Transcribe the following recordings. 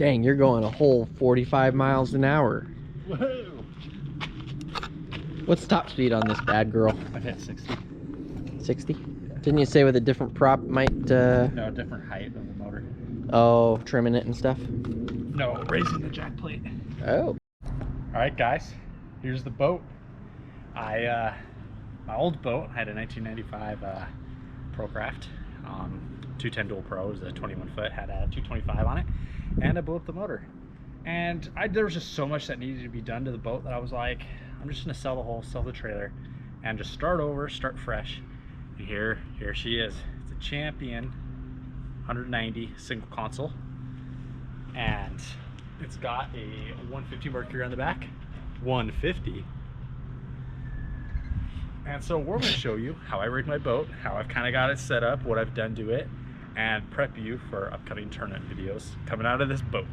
Dang, you're going a whole 45 miles an hour. Whoa. What's top speed on this bad girl? I've hit 60. 60? Yeah. Didn't you say with a different prop might... No, different height of the motor. Oh, trimming it and stuff? No, raising the jack plate. Oh. Alright guys, here's the boat. My old boat had a 1995 Procraft. 210 Dual Pro, it was a 21 foot, had a 225 on it, and I blew up the motor. And there was just so much that needed to be done to the boat that I was like, I'm just gonna sell the whole, sell the trailer, and just start over, start fresh. And here she is. It's a Champion 190 single console, and it's got a 150 Mercury on the back. 150. And so we're going to show you how I rig my boat, how I've kind of got it set up, what I've done to it, and prep you for upcoming tournament videos coming out of this boat.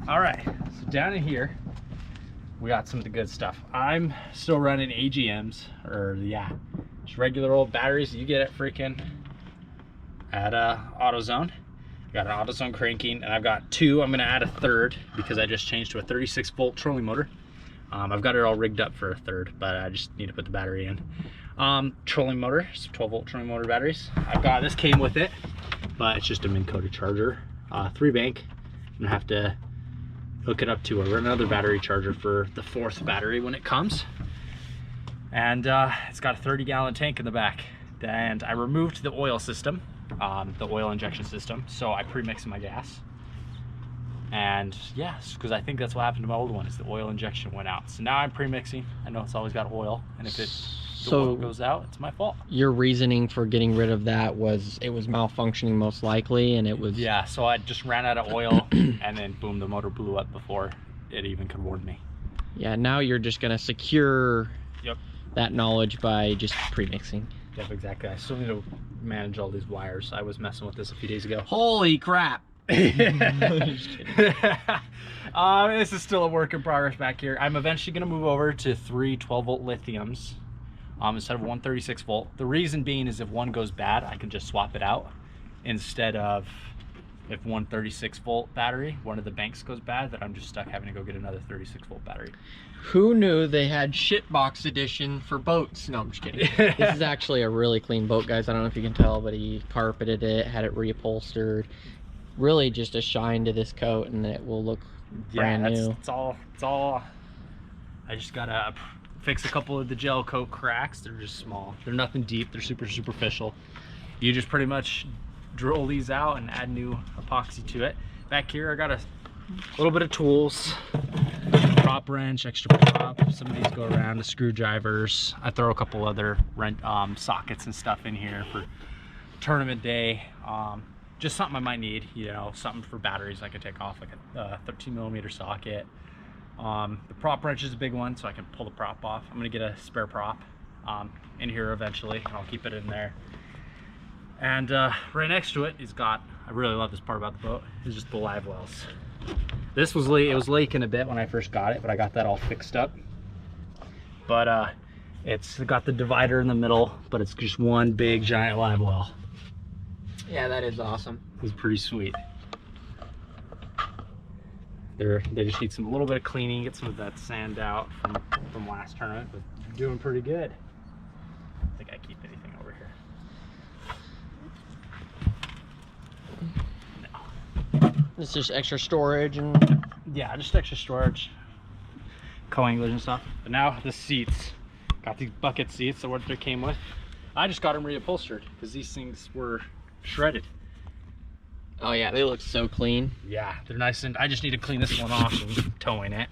All right, so down in here, we got some of the good stuff. I'm still running AGMs, or yeah, just regular old batteries that you get at freaking at AutoZone. Got an AutoZone cranking, and I've got two. I'm going to add a third because I just changed to a 36 volt trolling motor. I've got it all rigged up for a third, but I just need to put the battery in. Trolling motor, some 12 volt trolling motor batteries. I've got, this came with it, but it's just a min coated charger, 3 bank. I'm gonna have to hook it up to another battery charger for the 4th battery when it comes. And it's got a 30-gallon tank in the back. And I removed the oil system, the oil injection system, so I pre-mixed my gas. And yes, because I think that's what happened to my old one, is the oil injection went out. So now I'm pre-mixing. I know it's always got oil, and if the oil goes out, it's my fault. Your reasoning for getting rid of that was it was malfunctioning most likely, and it was... Yeah, so I just ran out of oil, and then boom, the motor blew up before it even could warn me. Yeah, now you're just gonna secure that knowledge by just pre-mixing. Yep, exactly. I still need to manage all these wires. I was messing with this a few days ago. Holy crap! Just kidding. This is still a work in progress back here. I'm eventually going to move over to 3 12 volt lithiums instead of 136 volt. The reason being is if one goes bad, I can just swap it out, instead of if 136 volt battery, one of the banks goes bad, that I'm just stuck having to go get another 36 volt battery. Who knew they had shitbox edition for boats? No, I'm just kidding. This is actually a really clean boat, guys. I don't know if you can tell, but he carpeted it, had it reupholstered. Really just a shine to this coat, and it will look brand new. It's all I just gotta fix a couple of the gel coat cracks. They're just small, they're nothing deep, they're super superficial. You just pretty much drill these out and add new epoxy to it. Back here I got a little bit of tools, prop wrench, extra prop, some of these go around, the screwdrivers. I throw a couple other sockets and stuff in here for tournament day. Just something I might need, you know, something for batteries I could take off, like a 13mm socket. The prop wrench is a big one, so I can pull the prop off. I'm gonna get a spare prop in here eventually, and I'll keep it in there. And right next to it is got, I really love this part about the boat, is just the live wells. This was it was leaking a bit when I first got it, but I got that all fixed up. But it's got the divider in the middle, but it's just one big giant live well. Yeah, that is awesome. It's pretty sweet. They just need a little bit of cleaning, get some of that sand out from last tournament, but they're doing pretty good. I don't think I keep anything over here. No. It's just extra storage and... Yeah, just extra storage, co-anglers and stuff. But now the seats. Got these bucket seats, so what they came with. I just got them reupholstered because these things were shredded. Oh yeah, they look so clean. Yeah, they're nice, and I just need to clean this one off and towing it.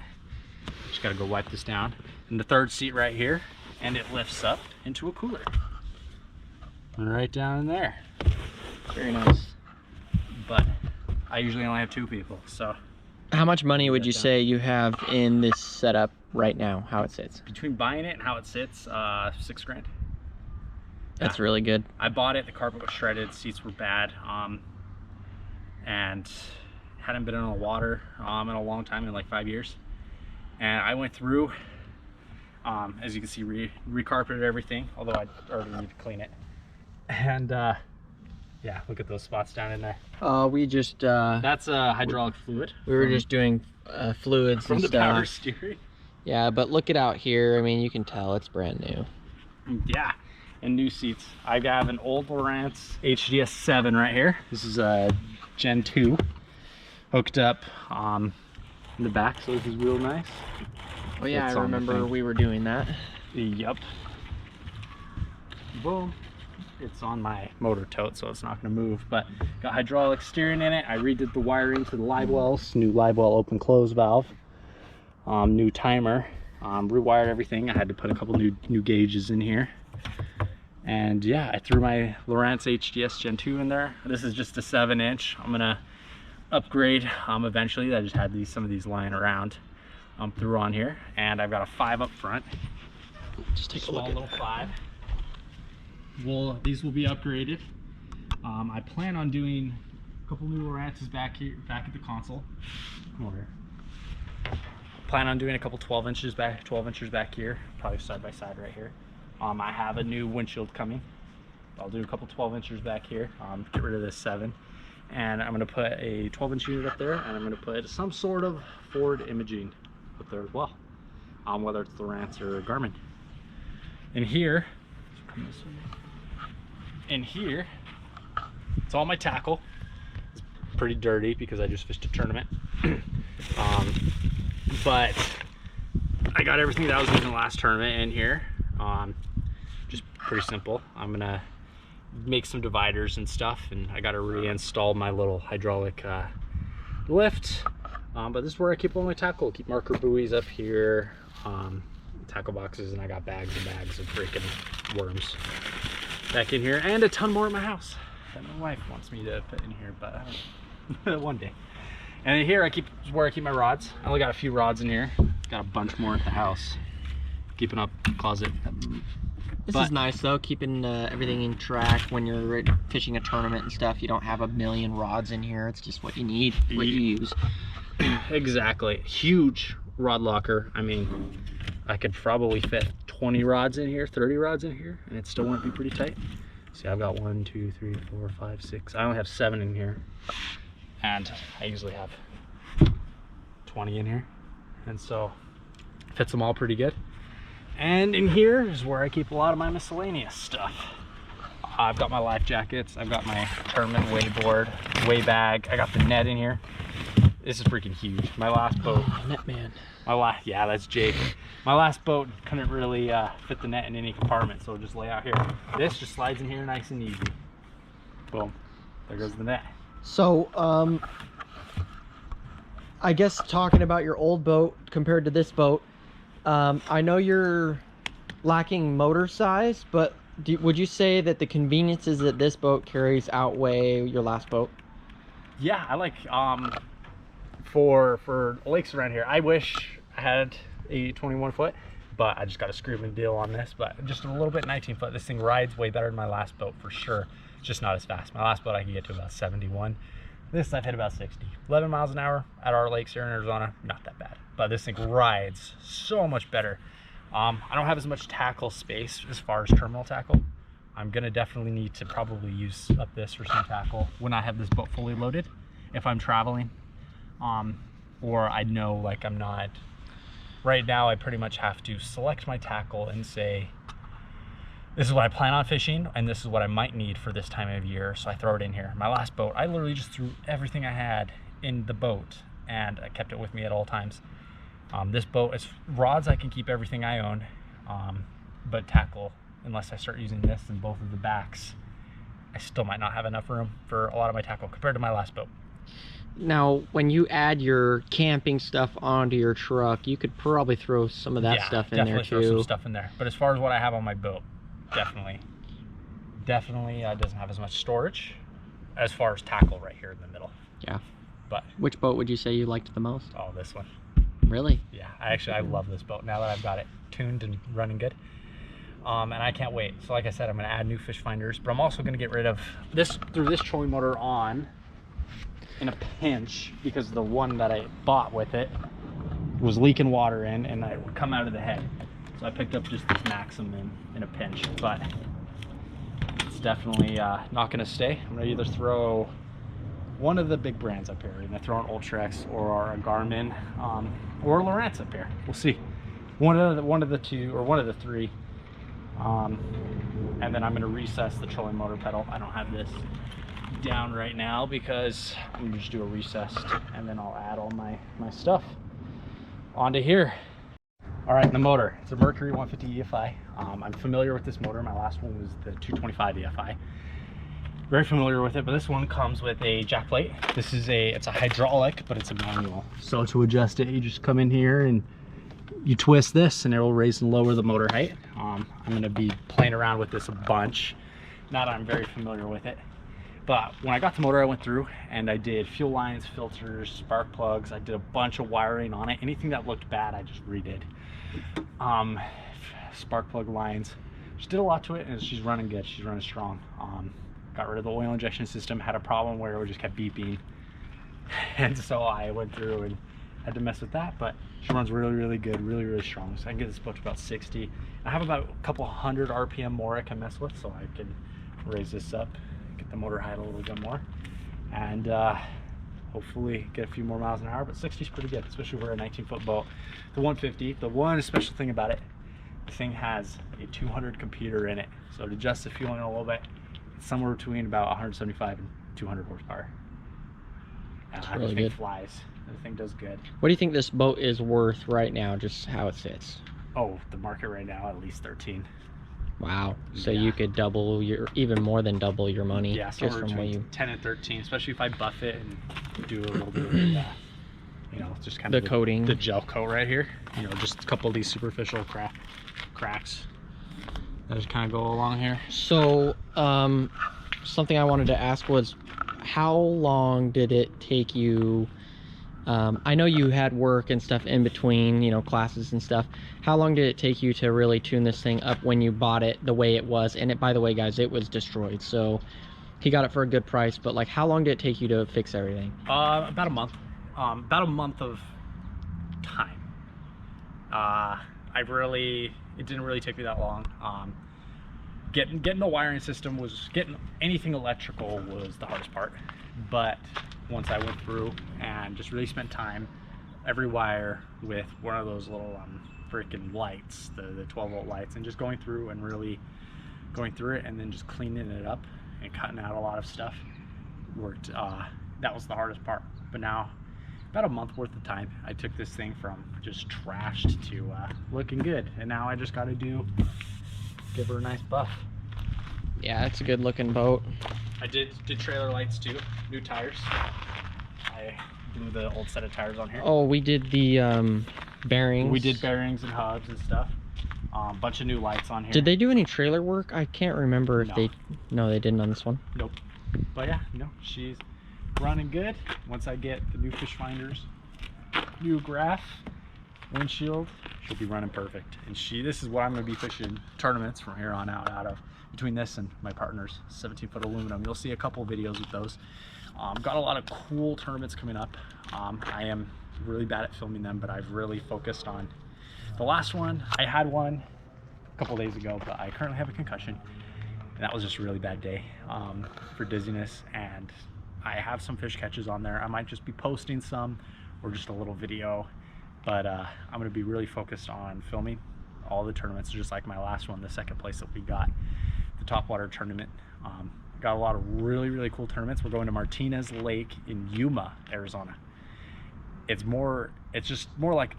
Just gotta go wipe this down. And the third seat right here, and it lifts up into a cooler. And right down in there. Very nice. But I usually only have 2 people, so. How much money would you say you have in this setup right now, how it sits? Between buying it and how it sits, $6 grand. That's really good. I bought it, the carpet was shredded, seats were bad, and hadn't been in the water in a long time, in like 5 years. And I went through, as you can see, re-carpeted everything, although I already need to clean it. And Yeah, look at those spots down in there. We just That's hydraulic fluid. we were just doing fluids from and the stuff. power steering. Yeah, but look it out here. I mean, you can tell it's brand new. Yeah, and new seats. I have an old Lowrance HDS 7 right here. This is a Gen 2 hooked up in the back, so this is real nice. Oh yeah, It's I on the remember thing. we were doing that. Yep. Boom. It's on my motor tote, so it's not going to move, but got hydraulic steering in it. I redid the wiring to the live wells, new live well open close valve, new timer, rewired everything. I had to put a couple new gauges in here. And yeah, I threw my Lowrance HDS Gen 2 in there. This is just a 7-inch. I'm gonna upgrade eventually. I just had some of these lying around. Threw on here, and I've got a 5 up front. Just take a Small look at little 5. Well, these will be upgraded. I plan on doing a couple new Lowrances back here, back at the console. Come over here. Plan on doing a couple 12 inches back here, probably side by side right here. I have a new windshield coming. I'll do a couple 12 inches back here. Get rid of this 7, and I'm going to put a 12-inch unit up there, and I'm going to put some sort of forward imaging up there as well, whether it's Lowrance or Garmin. And here, it's all my tackle. It's pretty dirty because I just fished a tournament. But I got everything that I was using last tournament in here. Just pretty simple. I'm gonna make some dividers and stuff, and I gotta reinstall my little hydraulic lift. But this is where I keep all my tackle. Keep marker buoys up here, tackle boxes, and I got bags and bags of freaking worms back in here, and a ton more at my house that my wife wants me to put in here, but one day. And in here is where I keep my rods. I only got a few rods in here. Got a bunch more at the house. Keeping up closet. This is nice though, keeping everything in track when you're fishing a tournament and stuff. You don't have a million rods in here. It's just what you need, what you use. Exactly. Huge rod locker. I mean, I could probably fit 20 rods in here, 30 rods in here, and it still wouldn't be pretty tight. See, I've got 1, 2, 3, 4, 5, 6. I only have 7 in here, and I usually have 20 in here, and so fits them all pretty good. And in here is where I keep a lot of my miscellaneous stuff. I've got my life jackets, I've got my tournament weigh board, weigh bag, I got the net in here. This is freaking huge. My last boat, Net man. yeah, that's Jake. My last boat couldn't really fit the net in any compartment, so it'll just lay out here. This just slides in here nice and easy. Boom, there goes the net. So, I guess talking about your old boat compared to this boat, I know you're lacking motor size, but would you say that the conveniences that this boat carries outweigh your last boat? Yeah, I like for lakes around here, I wish I had a 21 foot, but I just got a screaming deal on this. But just a little bit 19 foot. This thing rides way better than my last boat for sure. It's just not as fast. My last boat I could get to about 71. This I've hit about 60. 11 miles an hour at our lakes here in Arizona, not that bad. But this thing rides so much better. I don't have as much tackle space as far as terminal tackle. I'm gonna definitely need to probably use up this for some tackle when I have this boat fully loaded, if I'm traveling. Or I know like I'm not, right now I pretty much have to select my tackle and say, this is what I plan on fishing, and this is what I might need for this time of year, so I throw it in here. My last boat, I literally just threw everything I had in the boat, and I kept it with me at all times. This boat, is rods, I can keep everything I own, but tackle, unless I start using this in both of the backs, I still might not have enough room for a lot of my tackle compared to my last boat. Now, when you add your camping stuff onto your truck, you could probably throw some of that stuff in there too. Yeah, definitely throw some stuff in there. But as far as what I have on my boat, definitely doesn't have as much storage as far as tackle right here in the middle. Yeah. But which boat would you say you liked the most? oh, this one. Really? Yeah, I love this boat now that I've got it tuned and running good. And I can't wait. So like I said, I'm going to add new fish finders, but I'm also going to get rid of this, threw this trolling motor on in a pinch because the one that I bought with it was leaking water in, and it would come out of the head. So I picked up just this Maxim in a pinch, but definitely not going to stay. I'm going to either throw one of the big brands up here. I'm going to throw an Ultrex or a Garmin or a Lowrance up here. We'll see. One of the two or one of the three. And then I'm going to recess the trolling motor pedal. I don't have this down right now because I'm going to just do a recessed, and then I'll add all my stuff onto here. All right, the motor. It's a Mercury 150 EFI. I'm familiar with this motor. My last one was the 225 EFI. Very familiar with it, but this one comes with a jack plate. It's a hydraulic, but it's a manual. So to adjust it, you just come in here and you twist this and it will raise and lower the motor height. I'm going to be playing around with this a bunch. Now that I'm very familiar with it. But when I got the motor, I went through and I did fuel lines, filters, spark plugs. I did a bunch of wiring on it. Anything that looked bad, I just redid. Spark plug lines. Just did a lot to it, and she's running good. She's running strong. Got rid of the oil injection system. Had a problem where it just kept beeping. And so I went through and had to mess with that, but she runs really good, really strong. So I can get this boat to about 60. I have about a couple hundred RPM more I can mess with, so I can raise this up, get the motor height a little bit more, and hopefully get a few more miles an hour. But 60 is pretty good, especially for a 19-foot boat. The 150, the one special thing about it, the thing has a 200 computer in it, so to adjust the fueling a little bit, it's somewhere between about 175 and 200 horsepower. That's The really thing good. Flies. The thing does good. What do you think this boat is worth right now, just how it sits? Oh, the market right now, at least 13. Wow. So Yeah. you could double even more than double your money Yeah, just somewhere from what between you 10 and 13, especially if I buff it and do a little bit of just kind the of coating. the gel coat right here. Just a couple of these superficial cracks that just kind of go along here. So, something I wanted to ask was, how long did it take you? I know you had work and stuff in between, classes and stuff. How long did it take you to really tune this thing up when you bought it the way it was? And by the way, guys, it was destroyed. So he got it for a good price, but like, how long did it take you to fix everything? About a month. About a month of time. It didn't really take me that long. Getting the wiring system getting anything electrical was the hardest part. But once I went through and just really spent time, every wire with one of those little freaking lights, the 12-volt lights, and just going through and really going through it, and then just cleaning it up and cutting out a lot of stuff worked. That was the hardest part. But now, about a month worth of time, I took this thing from just trashed to looking good, and now I just got to give her a nice buff. Yeah, it's a good looking boat. I did trailer lights too, new tires. I blew the old set of tires on here. Oh, we did the bearings. We did bearings and hubs and stuff. Bunch of new lights on here. Did they do any trailer work? I can't remember if No. No, they didn't on this one. Nope. But yeah, she's running good. Once I get the new fish finders, new graph, windshield, she'll be running perfect. And this is what I'm going to be fishing tournaments from here on out of. Between this and my partner's 17-foot aluminum. You'll see a couple videos with those. Got a lot of cool tournaments coming up. I am really bad at filming them, but I've really focused on the last one. I had one a couple days ago, but I currently have a concussion, and that was just a really bad day for dizziness. And I have some fish catches on there. I might just be posting some or just a little video, but I'm going to be really focused on filming all the tournaments, just like my last one, the second place that we got, the Topwater tournament. Got a lot of really cool tournaments. We're going to Martinez Lake in Yuma, Arizona. It's just more like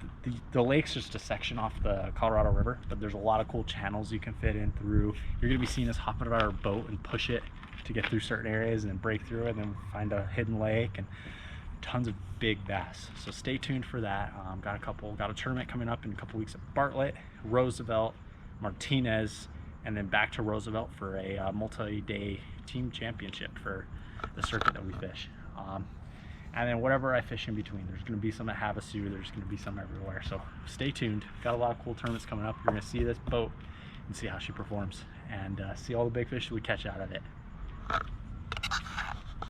the lake's just a section off the Colorado River, but there's a lot of cool channels you can fit in through. You're gonna be seeing us hop out of our boat and push it to get through certain areas and then break through it and then find a hidden lake and tons of big bass. So stay tuned for that. Got a tournament coming up in a couple weeks at Bartlett, Roosevelt, Martinez, and then back to Roosevelt for a multi-day team championship for the circuit that we fish. And then whatever I fish in between, there's going to be some at Havasu, there's going to be some everywhere. So stay tuned. Got a lot of cool tournaments coming up. You're going to see this boat and see how she performs and see all the big fish that we catch out of it.